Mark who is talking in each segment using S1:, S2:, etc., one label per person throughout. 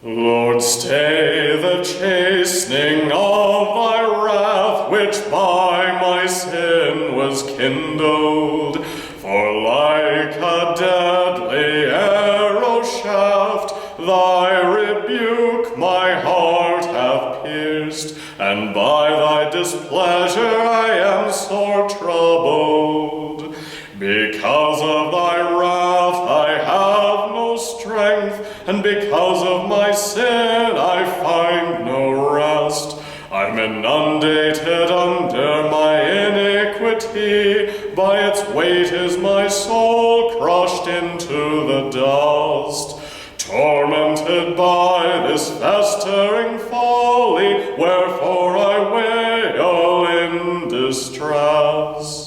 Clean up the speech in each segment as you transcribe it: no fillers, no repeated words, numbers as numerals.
S1: Lord, stay the chastening of thy wrath, which by my sin was kindled. For like a deadly arrow shaft, thy rebuke my heart hath pierced, and by thy displeasure I am sore troubled. Because of thy wrath I have no strength, and because of my sin I find no rest. I'm inundated under my iniquity, by its weight is my soul crushed into the dust. Tormented by this festering folly, wherefore I wail in distress.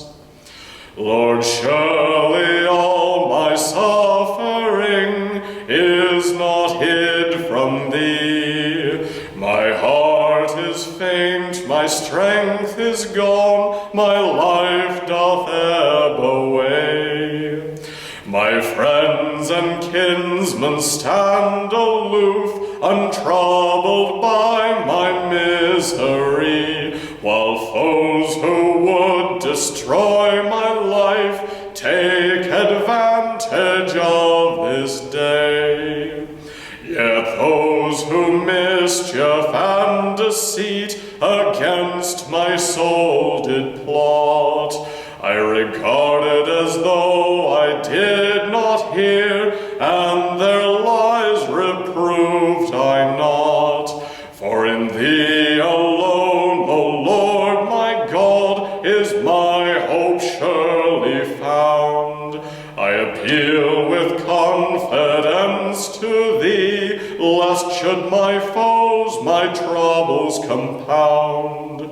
S1: Lord, surely all my suffering is not hid from thee. My heart is faint, my strength is gone, my life doth ebb away. My friends and kinsmen stand aloof, untroubled by my misery, while foes who would destroy my life take advantage of this day. Yet those who mischief and deceit against my soul did plot, I regarded as though I did not hear, and their lies reproved I not. For in thee alone, O Lord my God, is my hope surely found. I appeal with confidence to thee, lest should my foes my troubles compound.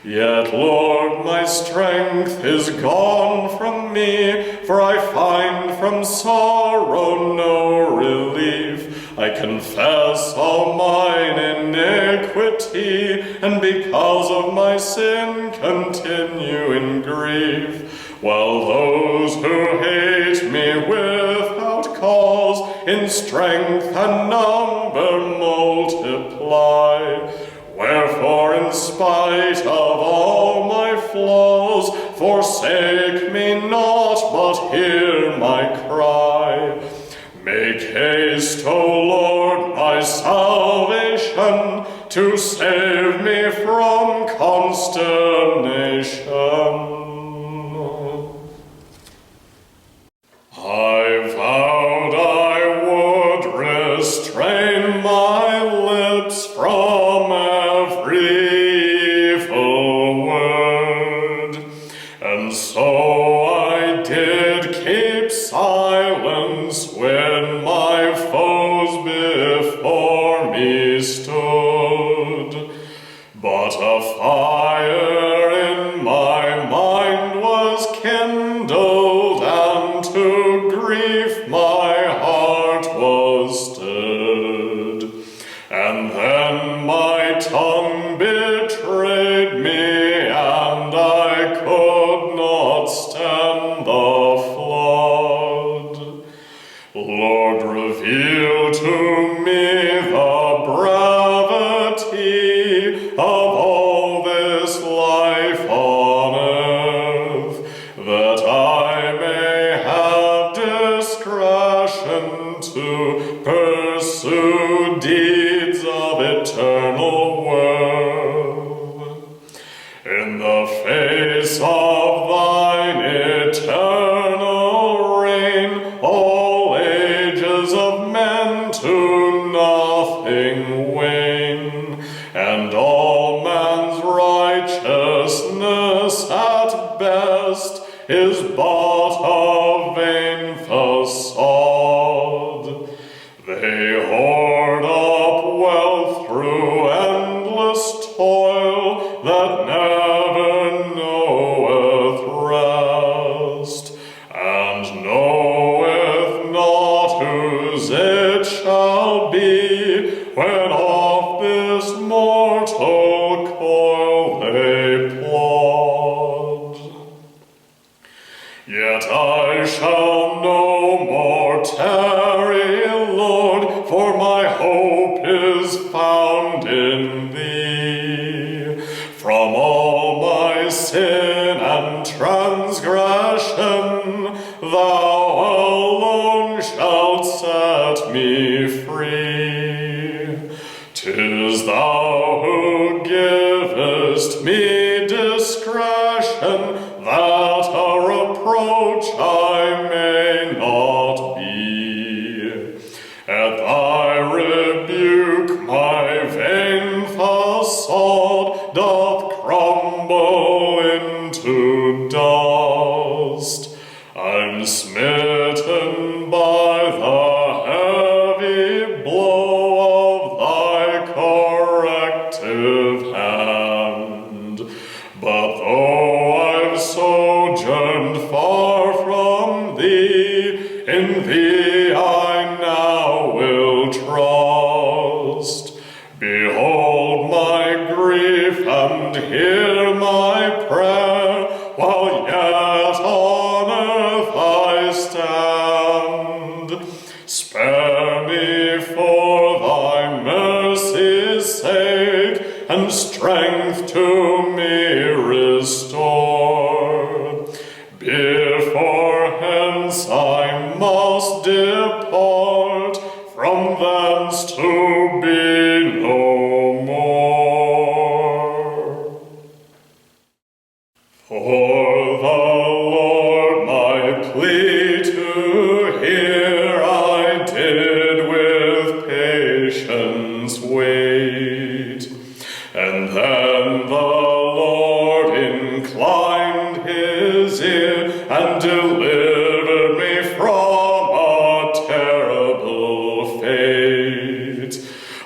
S1: Yet, Lord, my strength is gone from me, for I find from sorrow no relief. I confess all mine iniquity, and because of my sin continue in grief. While those who hate me without cause in strength and number multiply. Wherefore, in spite of all my flaws, forsake me not, but hear my cry. Make haste, O Lord, my salvation, to save me from consternation. I vowed I would restrain my lips from every evil word, and so I did keep silence when my foes before me stood. But a fire in my mind was kindled, and to grief my heart was stirred. And then my tongue betrayed me, and I could not stand the flood. Lord, reveal to me the brevity of all this life on earth, that I may have discretion to pursue deeds of eternal worth. In the face of thine eternal reign, all ages of men to nothing wane, and all man's righteousness at best is but a vain facade. They hoard up wealth through endless toil that never knoweth rest, and knoweth not whose it shall be when off this mortal coil they plod. Yet I shall no more tarry, Lord, for my hope hope is found in thee. From all my sin and transgression, thou alone shalt set me free. 'Tis thou who givest me discretion, that a reproach I may not be. At thy rebuke my vain facade doth crumble into dust. I'm smitten by the heavy blow of thy corrective hand. But though I've sojourned far from thee, in thee I now will trust. Behold my grief and hear my prayer, while yet on earth I stand. Spare me for thy mercy's sake, and strength to me restore. Before hence I must depart, from thence to be no more. For the Lord my plea to hear, I did with patience wait. And then the Lord inclined his ear and delivered me from a terrible fate.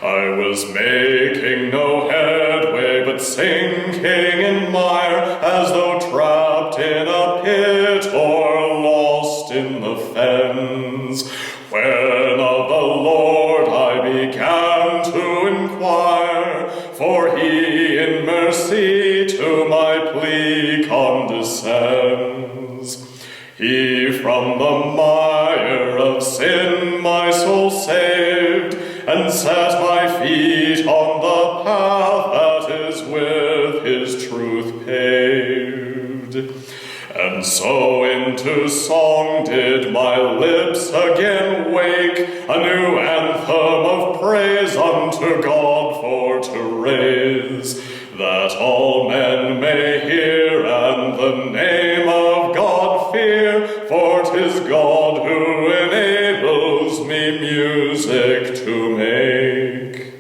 S1: I was making no headway, but sinking in mire, as though trapped in a pit or lost in the fens. When of the Lord I began to inquire, for he in mercy to my plea condescends. He from the mire of sin my soul saved, and set my feet on the path that is with his truth paved. And so into song did my lips again wake, a new anthem of praise unto God for to raise, that all men may hear and the name of God fear, for 'tis God who enables me music to make.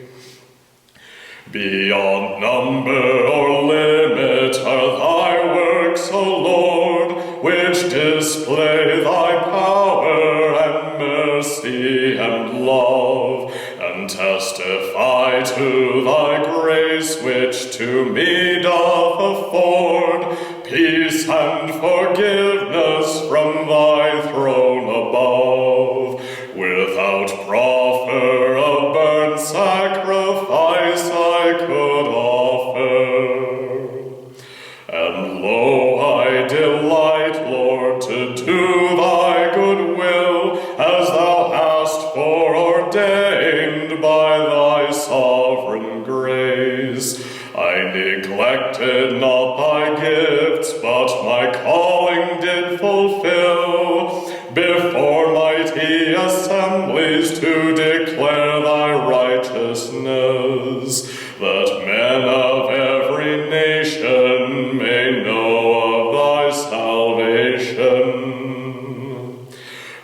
S1: Beyond number or limit are thy works, O Lord, which display thy power and mercy and love, and testify to thy grace, which to me doth afford peace and forgiveness from thy throne above. Without proffer of burnt sacrifice I could offer. And lo, I delight, Lord, to do thy good will, as thou hast foreordained by thy sovereign grace. I neglected not thy gifts, but my calling did fulfill, before mighty assemblies to declare thy righteousness, that men of every nation may know of thy salvation.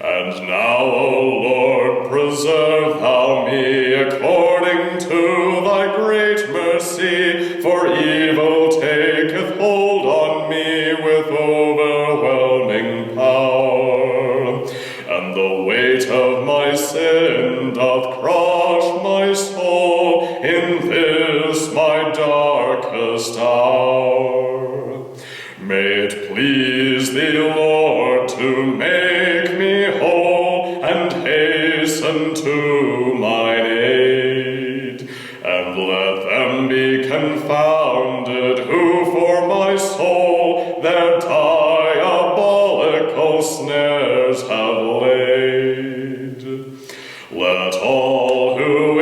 S1: And now, O Lord, preserve thou me according to thy great mercy, for evil taketh hold on me with overwhelming power, and the weight of my sin doth crush my soul in this my darkest hour. May it please thee, Lord, to make me whole, and hasten to mine aid, and let them be confounded who for my soul their diabolical snares have laid. Let all who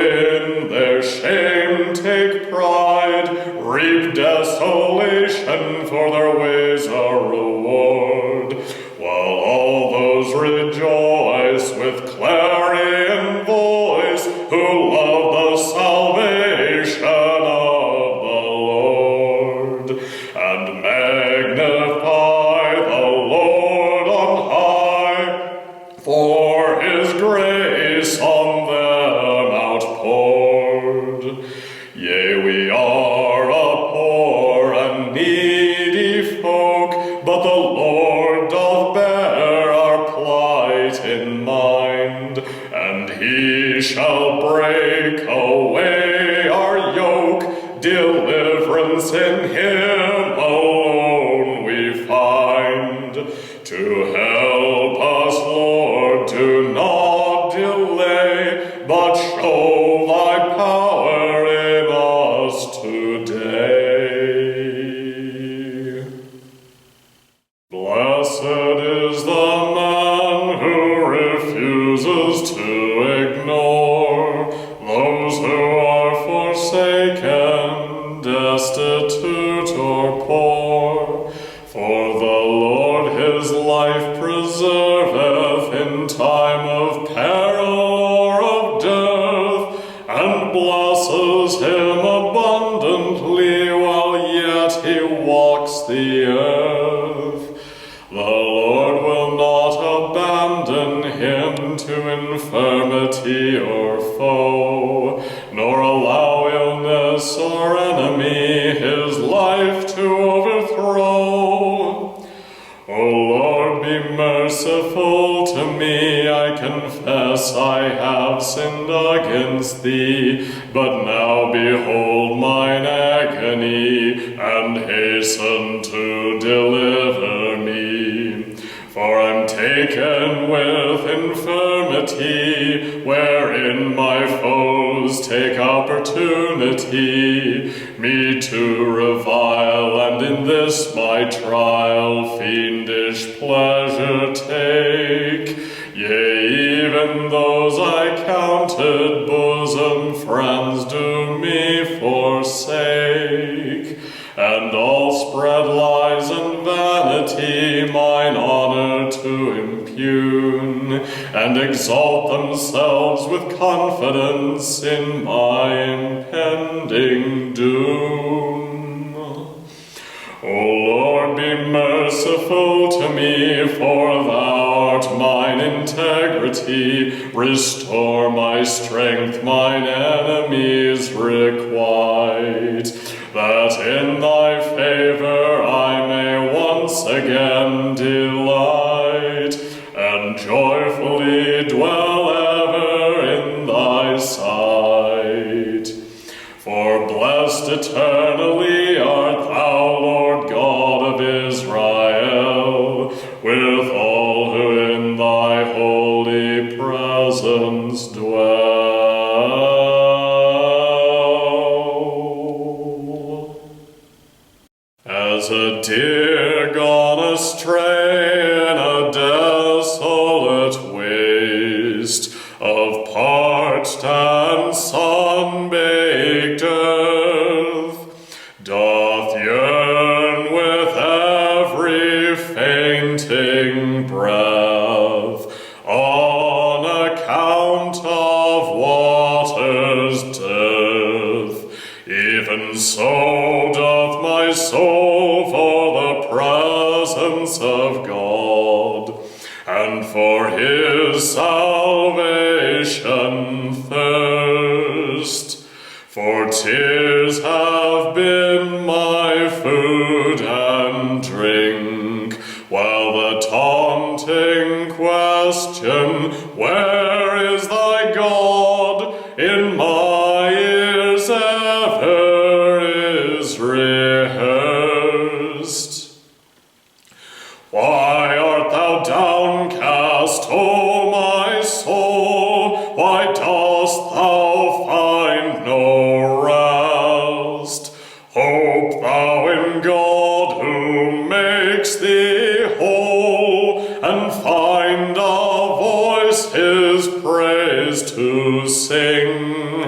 S1: and blesses him abundantly while yet he walks the earth. The Lord will not abandon him to infirmity or foe, nor allow illness or enemy his life to overthrow. O Lord, be merciful to me. I confess I have sinned against thee, but now behold mine agony, and hasten to deliver me. For I'm taken with infirmity, wherein my foes take opportunity, me to revile, and in this my trial fiendish pleasure take. Yea, even those I counted bosom friends do me forsake, and all spread lies and vanity mine honor to impugn, and exalt themselves with confidence in my impending doom. O Lord, be merciful to me, for thou art mine integrity. Restore my strength, mine enemies requite, that in thy favor I may once again delight, and joyfully dwell ever in thy sight. For blessed eternally art thou, Lord God of Israel, with all who in thy holy presence dwell. As a deer gone astray in a desolate waste of parched and sun-baked earth, doth yearn with every fainting breath on account of water's dearth, even so doth my soul for the presence of God, and for his salvation thirst. For tears have been my food and drink, while the taunting question, where is thy God, in my ears ever is rehearsed. Why art thou downcast, O my soul? Why dost thou find no rest? Hope thou in God, who makes thee whole, and find a voice his praise to sing.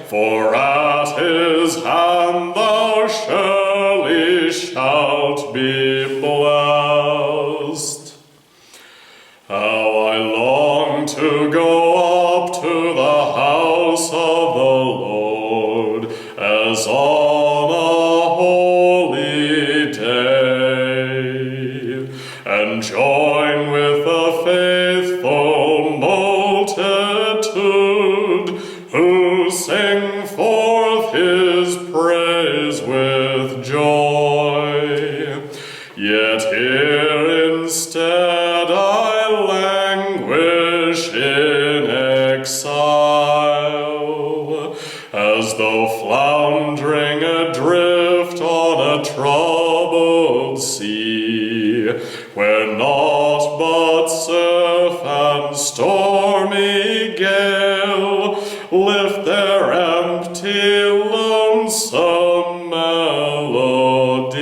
S1: For at his hand thou surely shalt be blessed. How I long to go up to the house of the Lord, as on a holy day, and join with the faithful multitude who sing forth his praise with joy. Yet here instead I languish in exile, as though floundering adrift on a troubled sea, where naught but surf and stormy gale lift their empty, lonesome melody.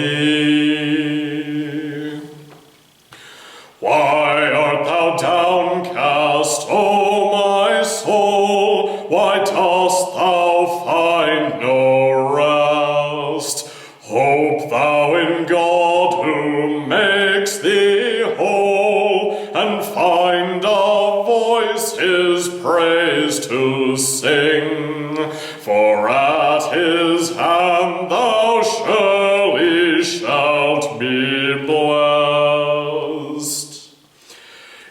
S1: Why art thou downcast, O my soul? Why dost thou find no rest? Hope thou in God, who makes thee whole, and find a voice his praise to sing. For at his hand thou surely shalt be blessed.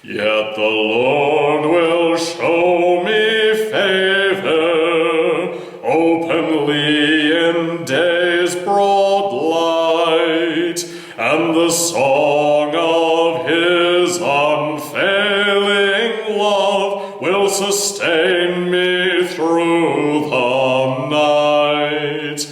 S1: Yet the Lord will show me favor openly in day's broad light, and the song of his unfailing love will sustain me through the night.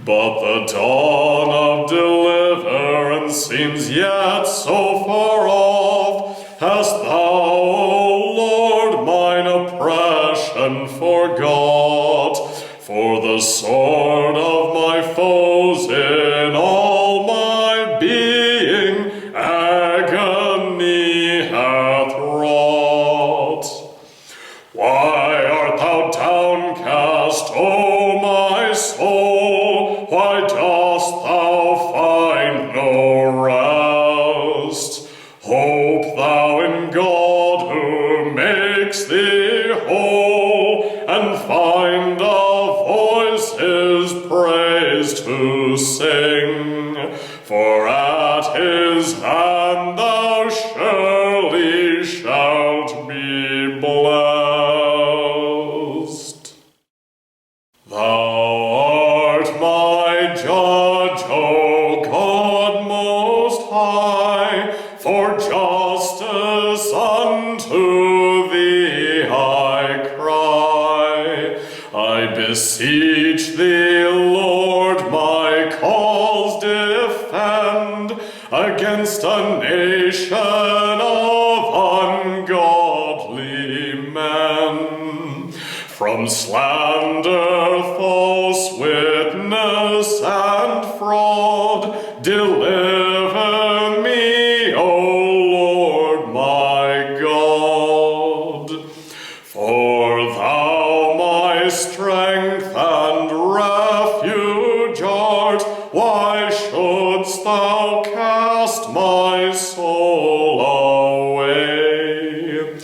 S1: But the dawn of deliverance seems yet so far off. Hast thou, O Lord, mine oppression forgot? For the sword of my foes in all my being agony hath wrought. Why art thou downcast, O my soul? Why dost thou find no rest? Hope thou in God who makes thee whole, and find a voice his praise to sing. For at his hand thou surely shalt be blessed. Thou art my judge, O God most high, for justice unto thee I cry. I beseech thee, Lord, my cause defend against a nation of ungodly men. From slander, false witness, and fraud, deliver me, O Lord my God. For thou my strength and refuge art, why shouldst thou cast my soul away?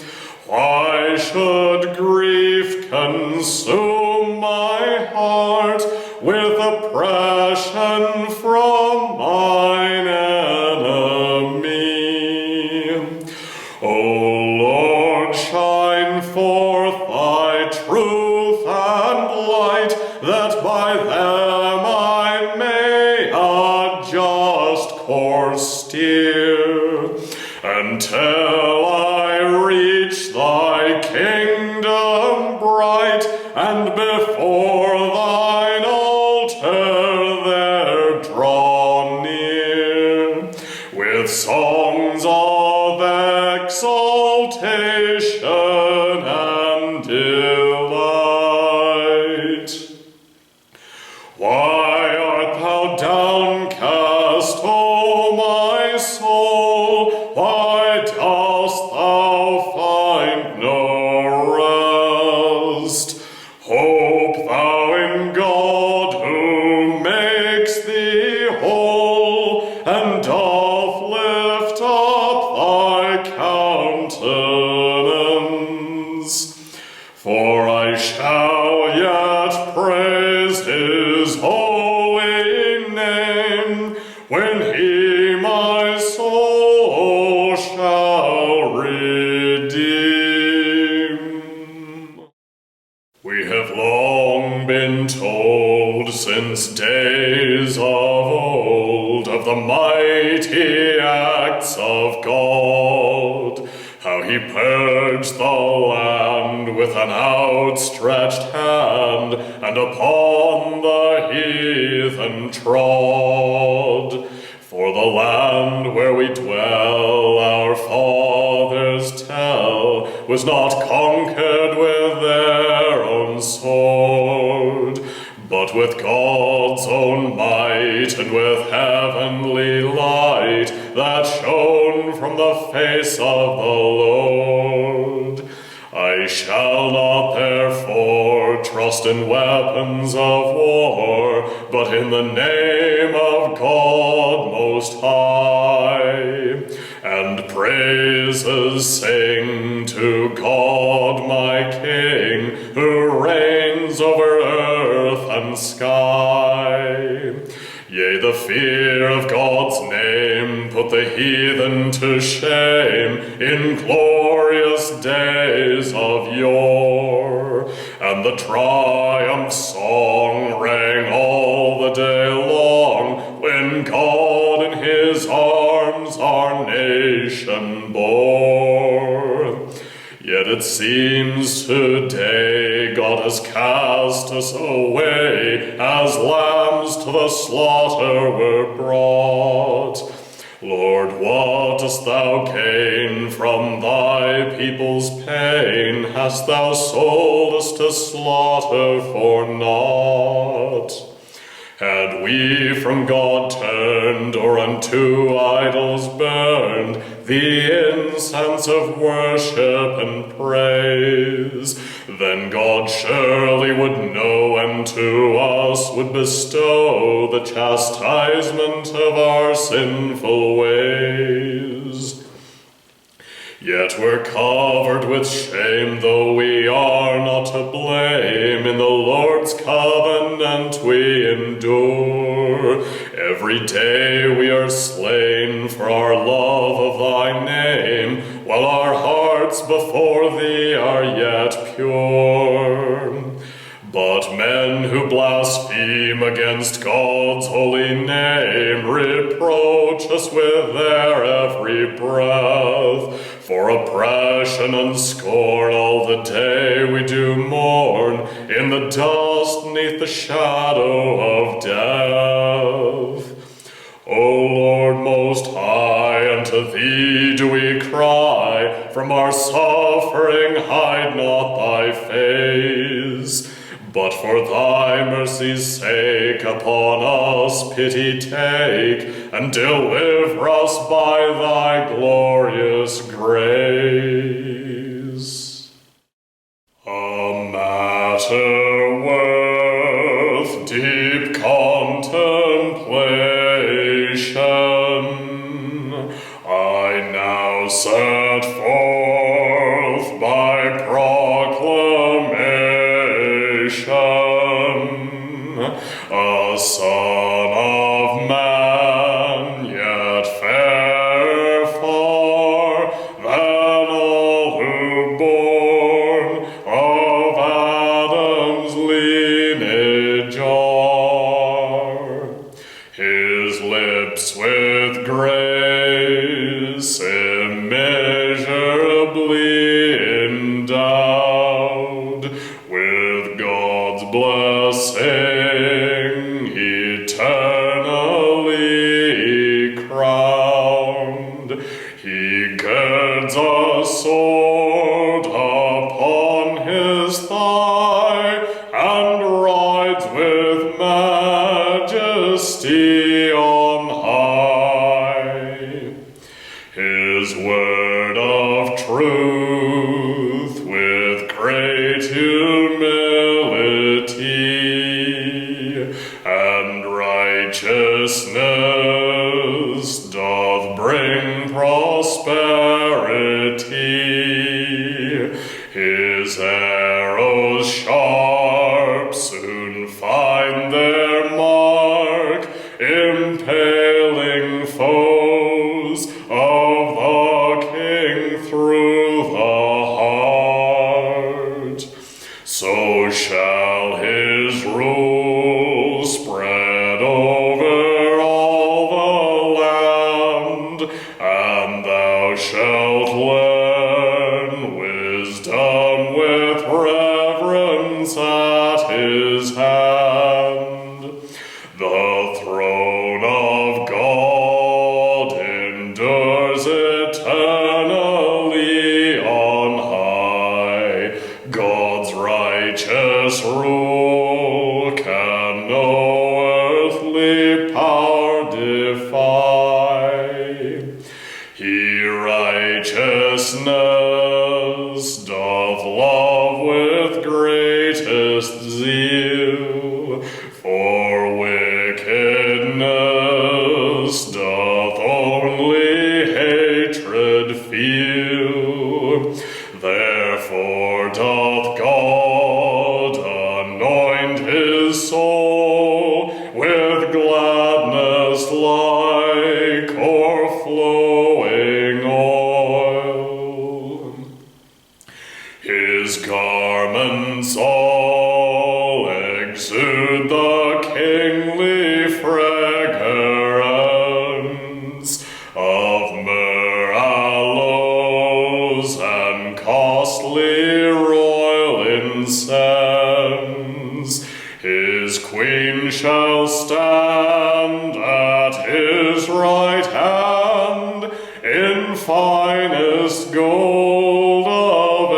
S1: Why should grief consume my heart with oppression from mine enemy? O Lord, shine forth thy truth and light, that by them I may a just course steer, until I reach thy kingdom bright, and before thine altar there draw near, with songs of exaltation and delight. Why art thou downcast, O my soul? Why dost thou find no rest? Hope thou in God who makes thee whole, and doth lift up thy countenance. For I shall yet praise his holy name, when he my soul shall redeem. We have long been told since days of old of the mighty acts of God, how he purged the land with an outstretched hand, and upon the heathen trod. For the land where we dwell, our fathers tell, was not conquered with their own sword, but with God's own might, and with heavenly light that shone from the face of the Lord. I shall not therefore trust in weapons of war, but in the name of God Most High, and praises sing to God my King, who reigns reigns over earth and sky. Yea, the fear of God's name put the heathen to shame in glorious days of yore, and the triumph song rang all the day long when God in his arms our nation bore. Yet it seems today God has cast us away as lambs to the slaughter were brought. Lord, what dost thou gain from thy people's pain? Hast thou sold us to slaughter for naught? Had we from God turned, or unto idols burned, the incense of worship and praise, then God surely would know, and to us would bestow the chastisement of our sinful ways. Yet we're covered with shame, though we are not to blame. In the Lord's covenant we endure. Every day we are slain for our love of thy name, while our hearts before thee are yet pure. But men who blaspheme against God's holy name reproach us with their every breath. For oppression and scorn all the day we do mourn, in the dust neath the shadow of death. O Lord most high, unto thee do we cry, from our suffering hide not thy face. But for thy mercy's sake upon us pity take, and deliver us by thy glorious grace. A matter worth deep contemplation, I now set forth by proclamation, a son of man, yet fairer far than all who born of Adam's lineage are. His lips with grace immeasurably endowed, with God's blessing eternally crowned. He girds a sword upon his thigh, and rides with majesty on high. His word of truth with great humility and righteousness doth bring prosperity. His arrows sharp soon find their mark, impaling foes of the King through the heart. So shall his rule spread over all the land, and thou shalt learn wisdom with reverence at his hand. The throne of God endures eternally on high. God's righteous rule can no earthly power defy. He righteousness doth love with greatest zeal, for wickedness doth only hatred feel. Therefore doth God anoint his soul with gladness like o'erflowing oil. His garments all exude the kingly fragrance of myrrh, aloes, and costly royal incense. His queen shall stand at his right hand in finest gold of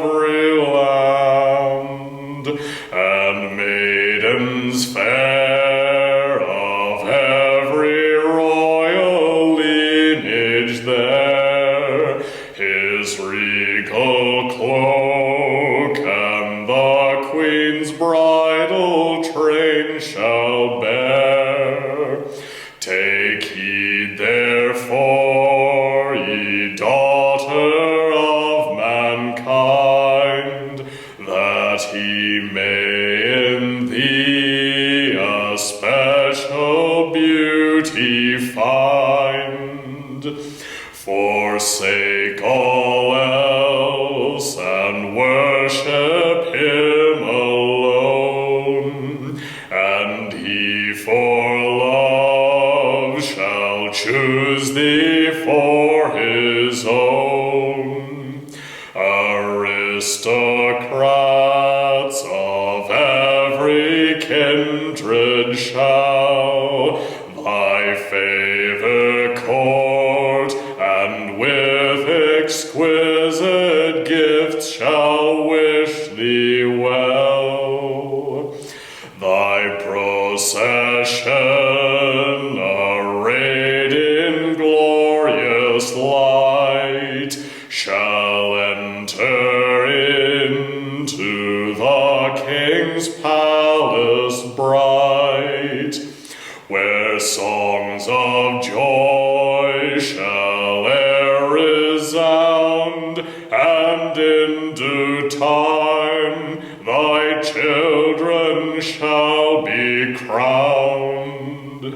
S1: every land, and maidens fair of every royal lineage there. His regal cloak and the queen's bridal train shall bear. Take heed therefore, ye daughter of mankind, that he may in thee a special beauty find. Forsake all else and worship him alone, and he for love shall choose thee for his own. Aristocrats of every kindred shall thy favor court, and with exquisite gifts shall wish thee well. Thy procession, arrayed in glorious light, shall enter into the king's palace bright, where songs of joy shall e'er resound, and in due time thy children shall be crowned.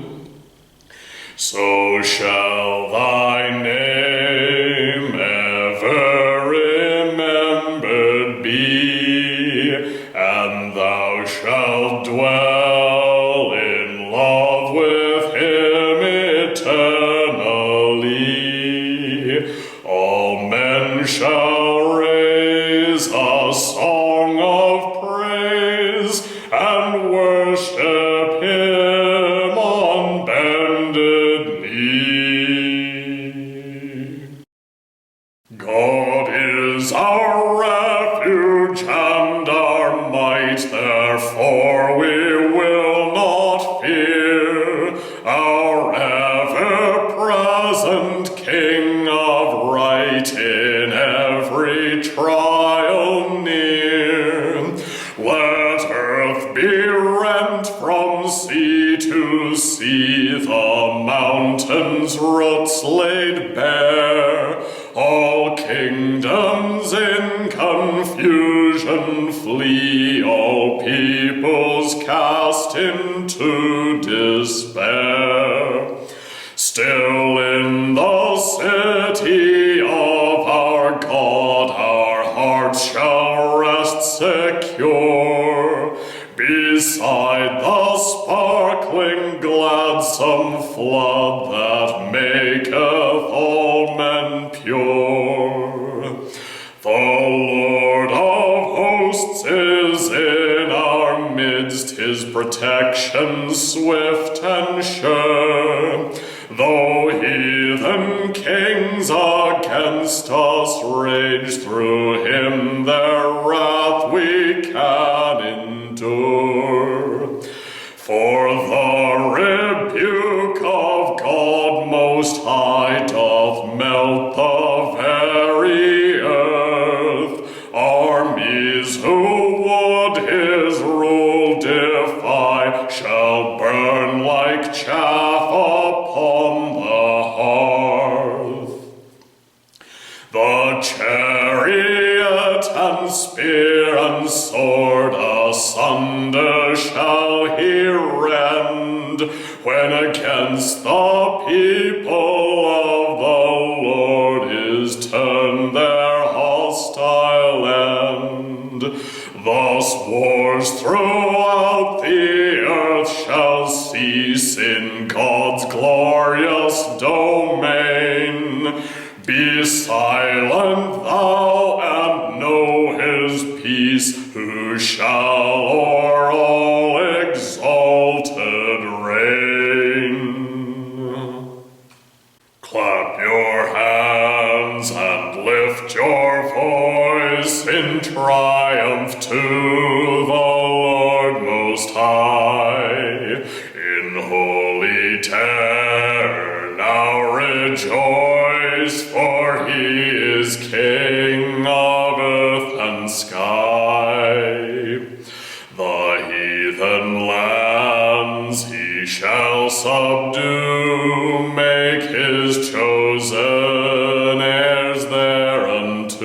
S1: So shall thy name ever remembered be, and thou shalt dwell in love with him eternally. All men shall raise a song of praise and worship him on bended knee. God is our refuge and our might, therefore we will not fear. Our ever-present King of right in every trial near. Let earth be rent from sea to sea, the mountains' roots laid bare. All kingdoms in confusion flee, all peoples cast into despair. Still in the city of our God, our hearts shall rest secure, beside the sparkling gladsome flood that maketh all men pure. The Lord of hosts is in our midst, his protection swift and sure. Though heathen kings against us rage, through him their wrath we can endure. For the rebuke of God Most High doth melt the very earth. Armies who would his rule defy shall burn like chaff upon the hearth. The chariot and spear and sword asunder shall he rend, when against the people of the Lord is turned their hostile end. Thus wars throughout the earth shall cease in God's glorious domain. Be silent thou, and know his peace, who shall o'er all exalted reign. Clap your hands and lift your voice in triumph to the Lord Most High. In holy terror now rejoice, for he is King of earth and sky. The heathen lands he shall subdue, make his chosen heirs thereunto.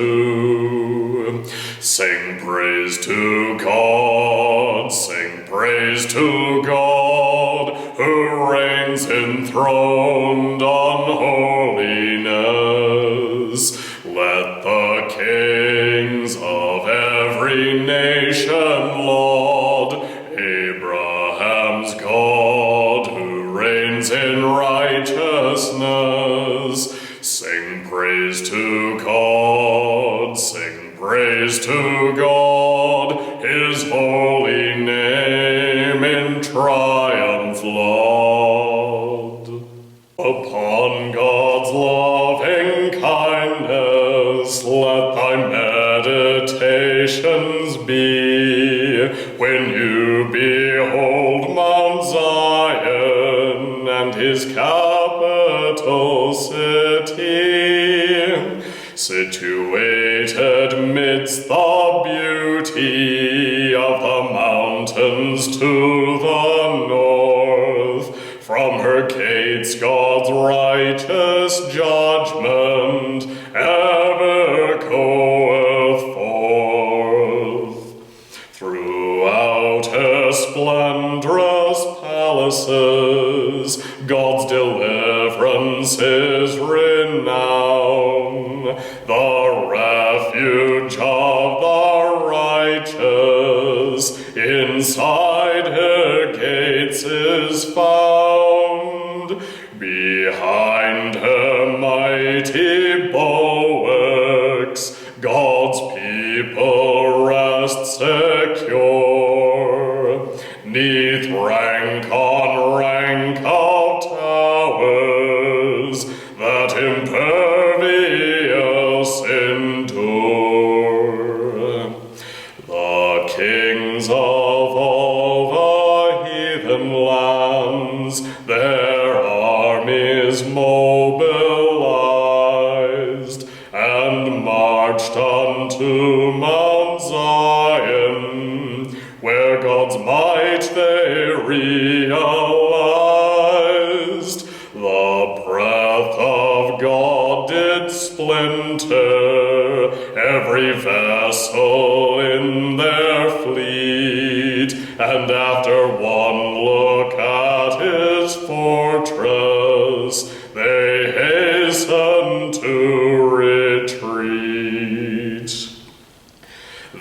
S1: Sing praise to God, sing praise to God, who reigns enthroned on holiness. Let the kings of every nation laud Abraham's God, who reigns in righteousness. Sing praise to God, sing praise to God, his holy name in triumph laud. Upon God's loving kindness let thy meditations be, when you behold Mount Zion and his capital city, situated midst the beauty of the mountains to the north. From her gates God's righteous judgment ever goeth forth. Throughout her splendorous palaces God's deliverance is renowned. The refuge of the righteous inside her gates is found. Behind her mighty bulwarks God's people rest secure. 'Neath rank on rank of towers that impervious endure, the kings of all the heathen lands their armies mobilized, and marched unto Mount Zion, where God's might they realized. The breath of God did splinter every vessel in their fleet, and after one look at his fortress, they hastened to retreat.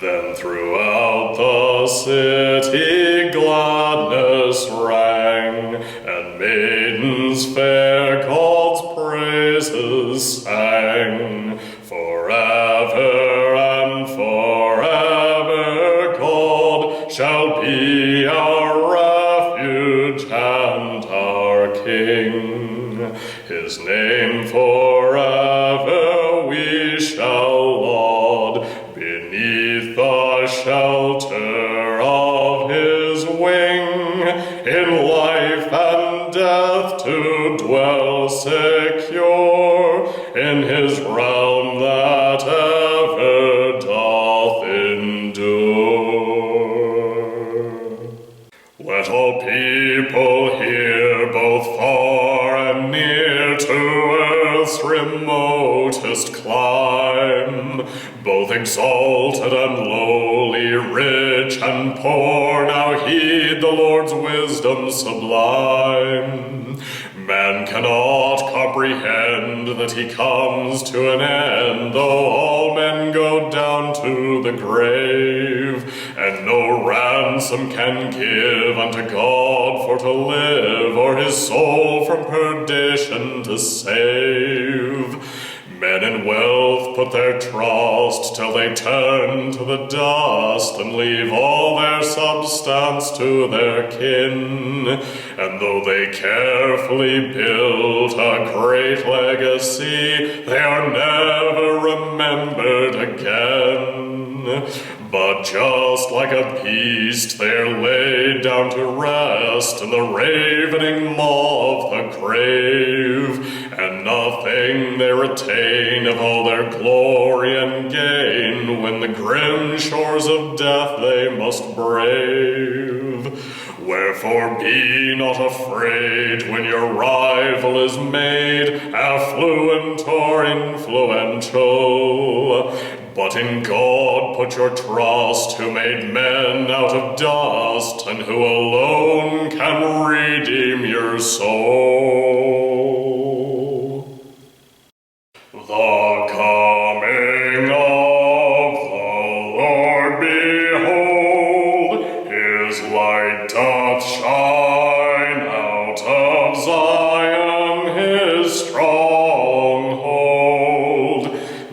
S1: Then throughout the city gladness rang, and maidens fair God's praises sang. Forever and forever God shall be our refuge and our King. His name forever we shall laud, beneath the shelter of his wing, in life and death to dwell secure, in his realm that ever doth endure. Let all people hear, both far and near, to earth's remotest clime, both exalted and lowly be rich and poor, now heed the Lord's wisdom sublime. Man cannot comprehend that he comes to an end, though all men go down to the grave, and no ransom can give unto God for to live, or his soul from perdition to save. Men in wealth put their trust till they turn to the dust, and leave all their substance to their kin. And though they carefully build a great legacy, they are never remembered again. But just like a beast, they are laid down to rest in the ravening maw of the grave, and nothing they retain of all their glory and gain when the grim shores of death they must brave. Wherefore be not afraid when your rival is made affluent or influential, but in God put your trust, who made men out of dust, and who alone can redeem your soul. The coming of the Lord, behold, his light doth shine out of Zion, his stronghold.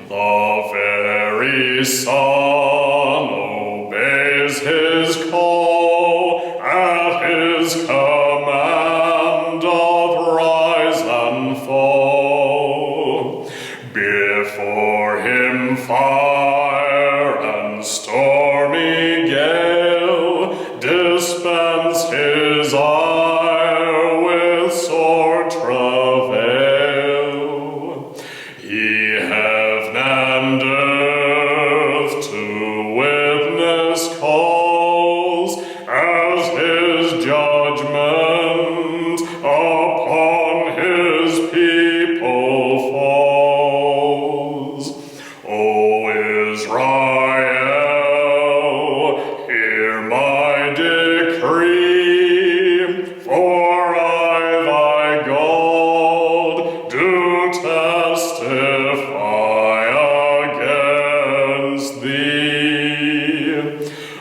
S1: The very sun obeys his call, at his command doth rise and fall. Before him fire and stormy gale dispense his ire with sore travail. He heaven and earth to witness calls, as his judgment upon his people falls. O Israel, hear my decree, for I, thy God, do testify against thee.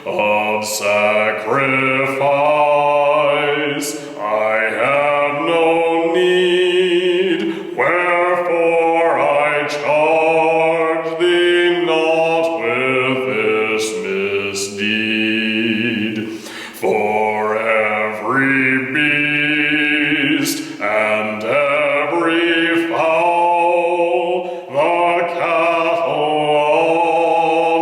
S1: Of sacrifice I have no need, wherefore I charge thee not with this misdeed. For every beast and every fowl, the cattle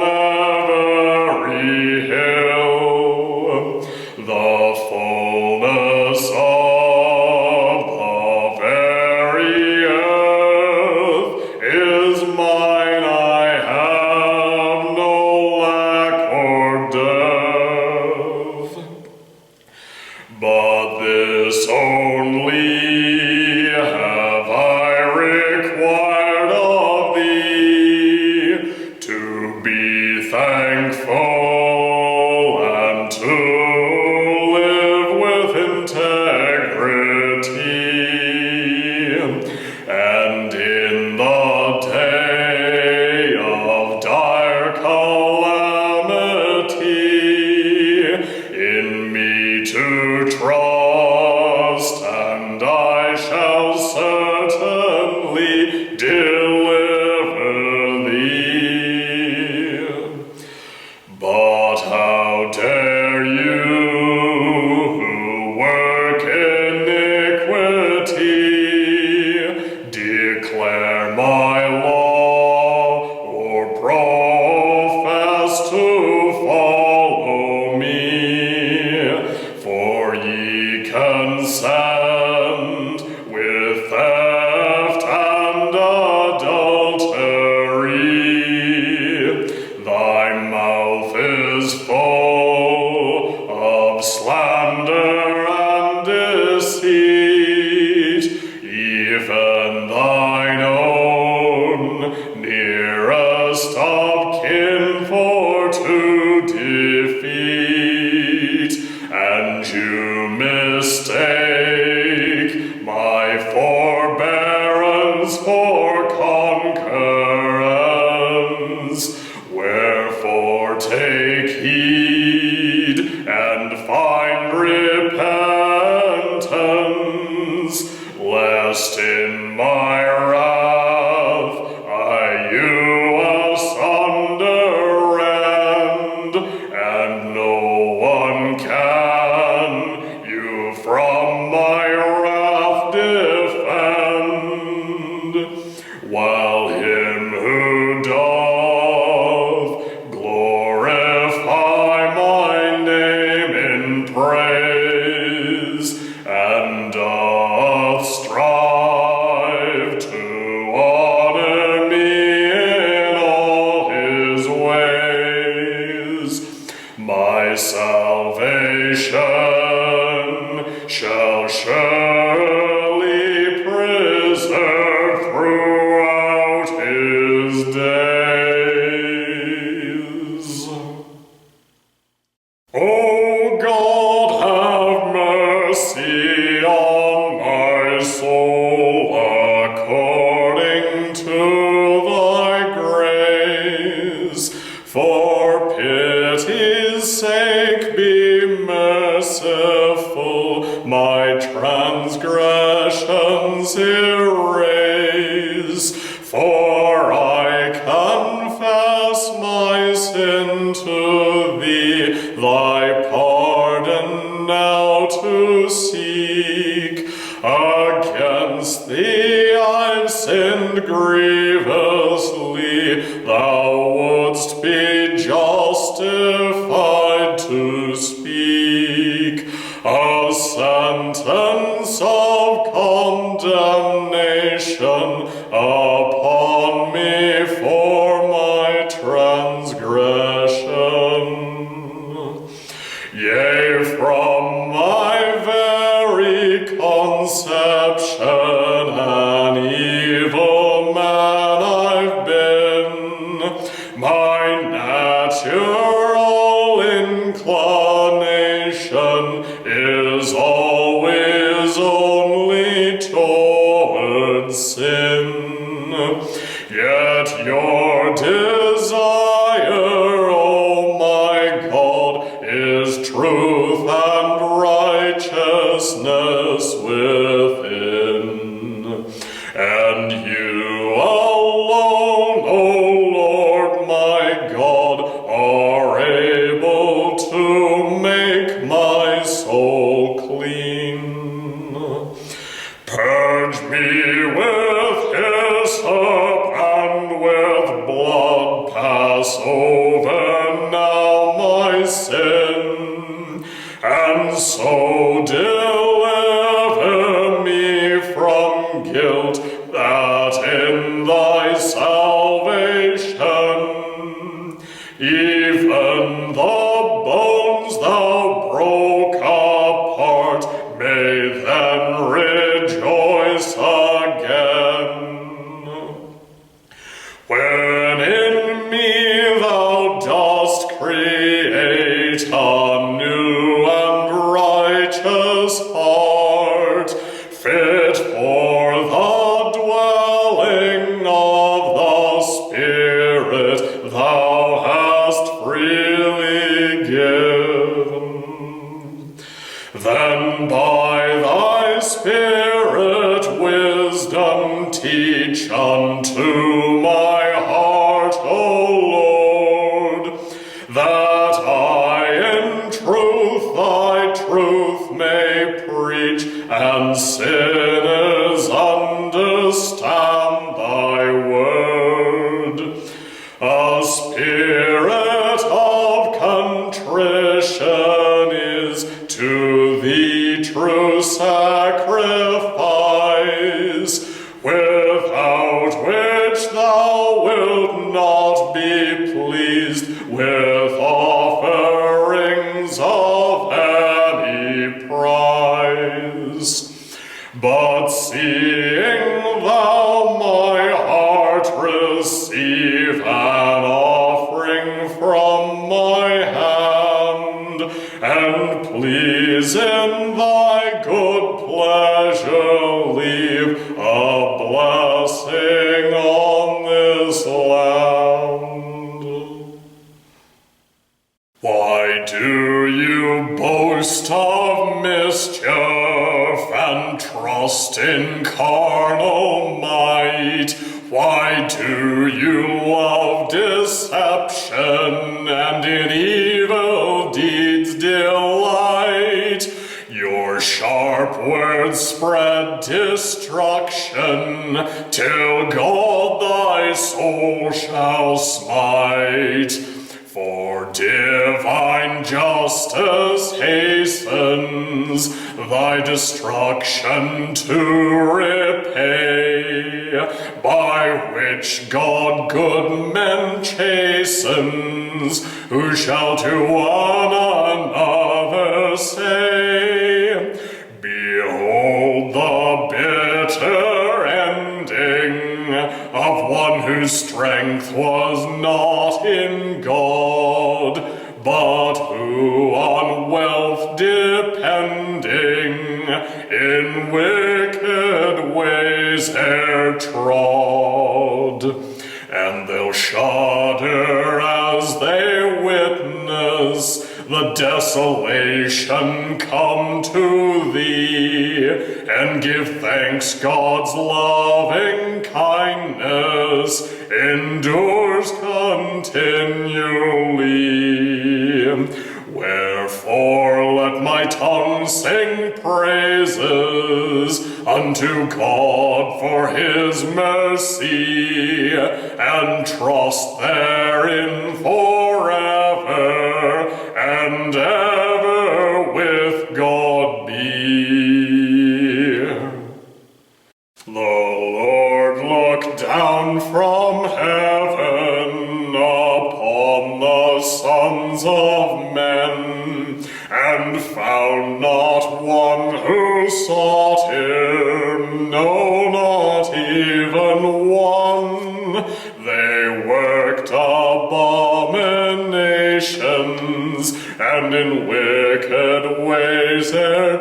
S1: on every hill, the fullness of the very earth is mine. I have no lack or dearth. But this only have I required of thee, to be thankful and to live with integrity, and in the day of dire calamity in me to trust, and I shall certainly deliver thee. But how dare you, who work iniquity, declare my law, or profess to follow me? For ye consent with theft and adultery. Thy mouth is full of slander and deceit, even thine own nearest of kin for to and you mistake my forbearance for concurrence. Wherefore take heed and find repentance, lest in my wrath I you asunder rend, and no one can you from my wrath defend, while him who doth glorify my name in praise, and doth strive to honor me in all his ways, my salvation shall surely preserve throughout his days. O God, have mercy on my soul according to thy grace. For pity's sake be merciful, my transgressions erase. For I confess my sin to thee, thy pardon now to seek. Against thee I've sinned grievously, thou wouldst be justified to speak a sentence of condemnation upon me for my transgression. Yea, from my very conception an evil man I've been. My natural inclination is always only toward sin. Yet your desire, O my God, is truth and righteousness within. And you alone, O Lord my God, are able to make my soul clean. Purge me with hyssop, and with blood pass over now my sin, and so deliver me from guilt, that in thy salvation even the bones thou broke apart may then rejoice again. When in me thou dost create a new and righteous heart, fit for the dwelling of the Spirit thou hast freely given, then by thy Spirit wisdom teach unto my heart, O Lord, that I in truth thy truth may preach, and sinners understand thy word. A spirit of contrition is to thee true sacrifice, without which thou wilt not be pleased with offerings of any price. But seeing thou my heart receive an offering from my hand, and please in thy good pleasure leave a blessing on this land. Why do you boast of mischief and trust in carnal might? Why do you love deception and in evil deeds delight? Your sharp words spread destruction, till God thy soul shall smite. For divine justice hastens thy destruction to repay, by which God good men chastens, who shall to one another say, Behold the bitter ending of one whose strength was not in God, but who on wealth depending in wicked ways trod. And they'll shudder as they witness the desolation come to thee, and give thanks God's loving kindness endures continually. Wherefore let my tongue sing praises unto God for his mercy, and trust therein forever and ever with God be. The Lord looked down from heaven upon the sons of men, and found not one who sought him, no, not even one. They worked abominations, and in wicked ways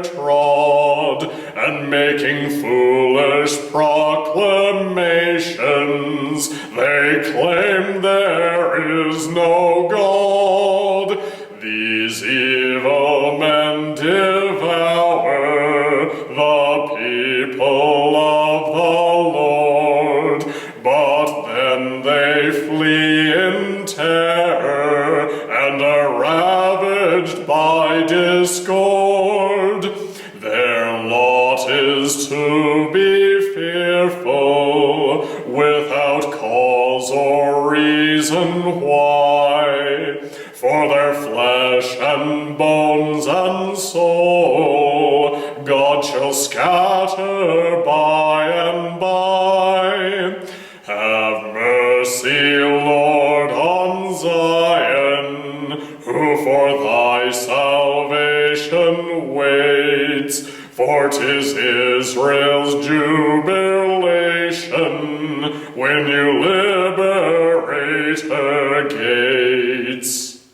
S1: trod, and making foolish proclamations, they claim there is no God. These evil men devour the people of the Lord, but then they flee in terror and are ravaged by discord. Their lot is to be fearful, without cause or reason why. For their flesh and bones and soul God shall scatter by and by. Have mercy, Lord, on Zion, who for thy salvation waits. For 'tis Israel's jubilation when you liberate her gates.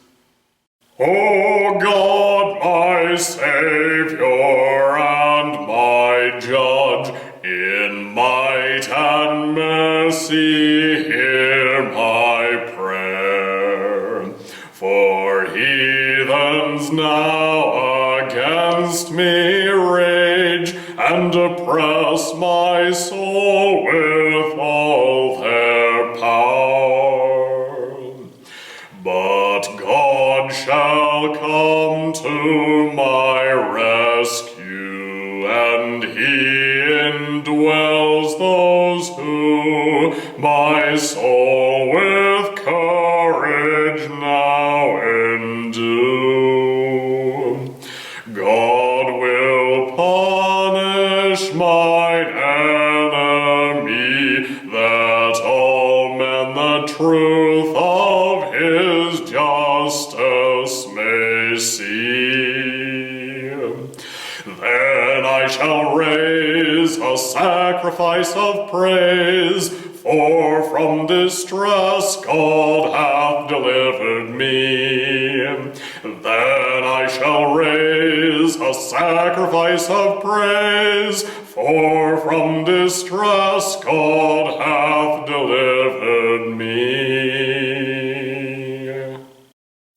S1: O God, my Savior and my Judge, in might and mercy hear my prayer. For heathens now against me rage, and oppress my soul with all their power. But God shall come to my rescue, and he indwells those who my soul with courage now endue. God will punish mine enemy, that all men the truth of his justice may see. Then I shall raise a sacrifice of praise, for from distress God hath delivered me. Then I shall raise a a sacrifice of praise, for from distress God hath delivered me.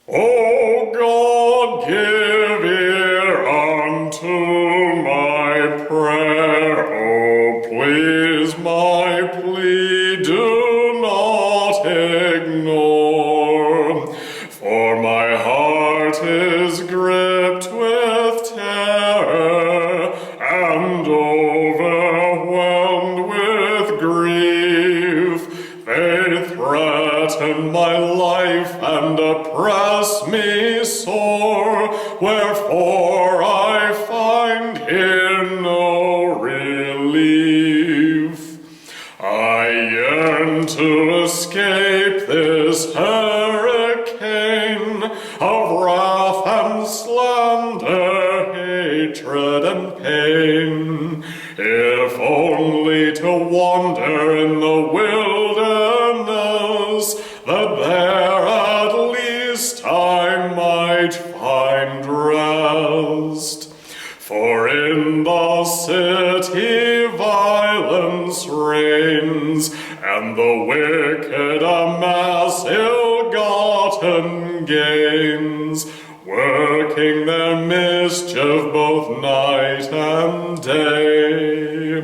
S1: O God, give ear unto my prayer. O please my plea, do not ignore. For my heart is gripped with terror and overwhelmed with grief. They threaten my life and oppress me sore, wherefore I find here no relief. I yearn to escape this hurricane of wrath and slander, hatred and pain, if only to wander in the wilderness, that there at least I might find rest. For in the city violence reigns, and the wicked amass ill-gotten gains, working their mischief both night and day.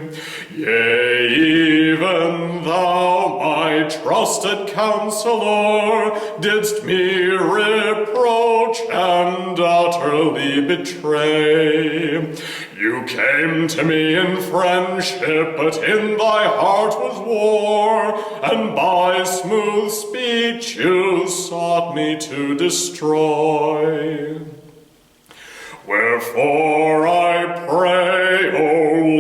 S1: Yea, even thou, my trusted counselor, didst me reproach and utterly betray. You came to me in friendship, but in thy heart was war, and by smooth speech you sought me to destroy. Wherefore I pray, O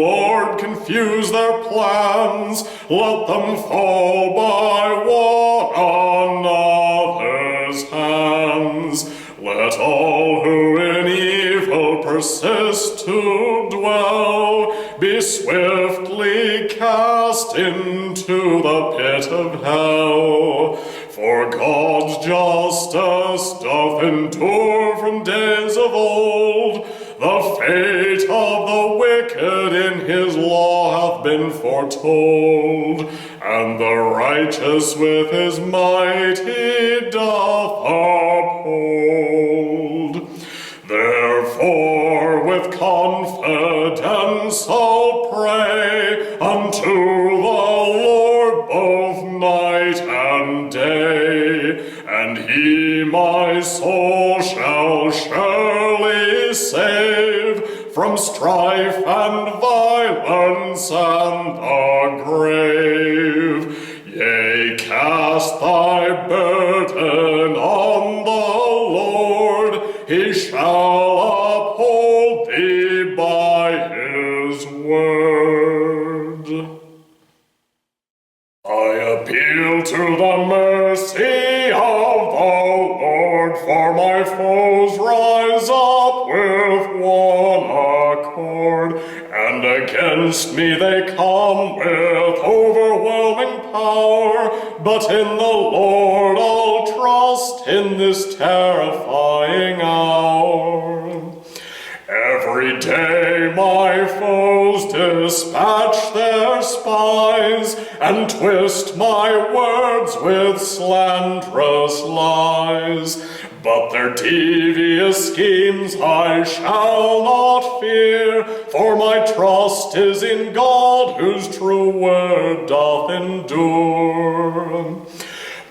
S1: Lord, confuse their plans, let them fall by one another's hands. Let all who in evil persist to dwell be swiftly cast into the pit of hell. For God's justice doth endure from days of old. The fate of the wicked in his law hath been foretold, and the righteous with his might he doth uphold. Therefore with confidence I'll pray unto the Lord both night and day, and he my soul shall surely save from strife and violence and the grave. Yea, cast thy burden on the Lord, he shall uphold thee by his word. I appeal to the mercy of the Lord, for my foes rise up with one accord, and against me they come with overwhelming power. But in the Lord I'll trust in this terrifying hour. Every day my foes dispatch their spies, and twist my words with slanderous lies. But their devious schemes I shall not fear, for my trust is in God, whose true word doth endure.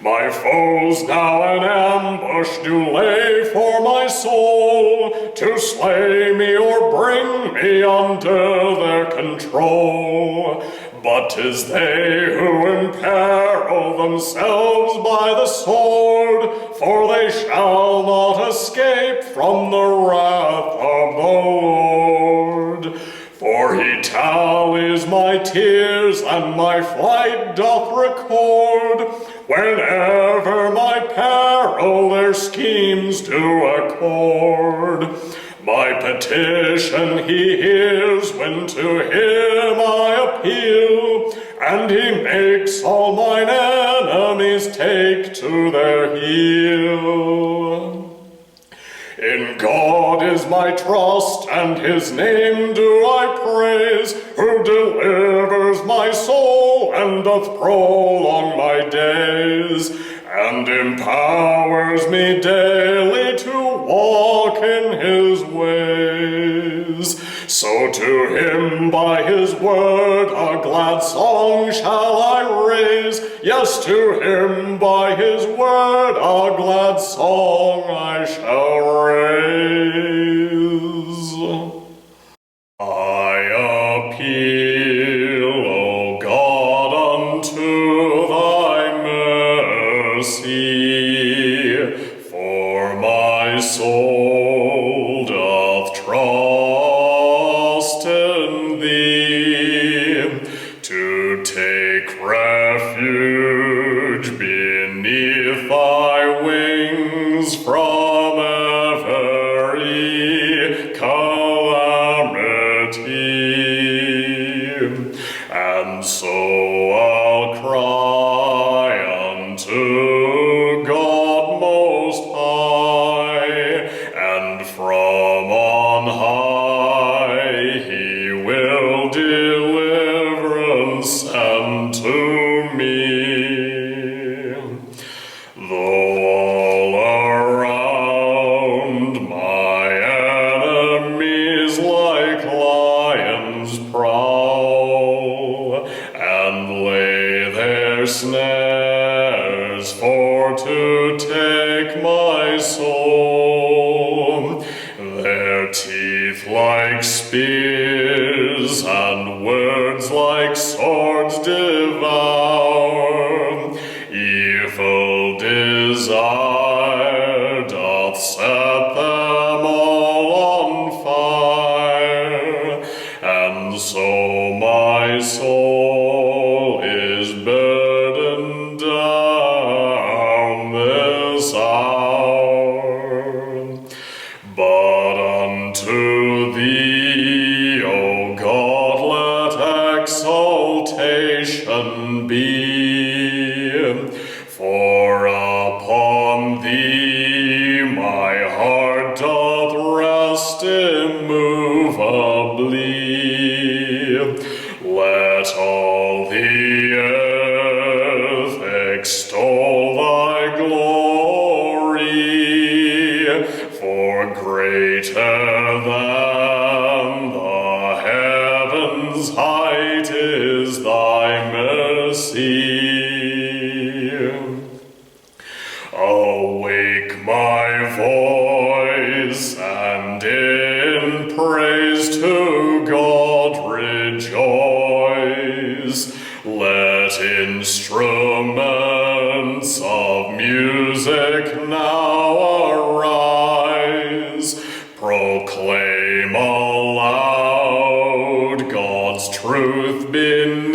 S1: My foes now an ambush do lay for my soul, to slay me or bring me under their control. But 'tis they who imperil themselves by the sword, for they shall not escape from the wrath of the Lord. For he tallies my tears, and my flight doth record. Whenever my peril their schemes do accord. My petition he hears when to him I appeal, and he makes all mine enemies take to their heel. In God is my trust, and his name do I praise, who delivers my soul, and doth prolong my days, and empowers me daily to walk in his ways. So to him by his word a glad song shall I raise. Yes, to him by his word a glad song I shall raise. I appeal, O God, unto thy mercy, for my soul doth trust in thee, to take refuge beneath thy wings from every calamity. And so I'll cry unto God Most High, and from on high he will deliverance unto me. Though all around my enemies like lions prowl, and lay their snares for to take my soul, their teeth like spears and words like swords devour, evil desire doth set them all on fire, and so my soul is burdened down this hour. But unto thee, O God, let exaltation be, for upon thee my heart doth rest immovably. Let all the earth extol thy glory, for greater than the heavens' height is thy mercy. Awake my voice, and in praise to God rejoice. Let instruments of music now arise. Proclaim aloud God's truth beneath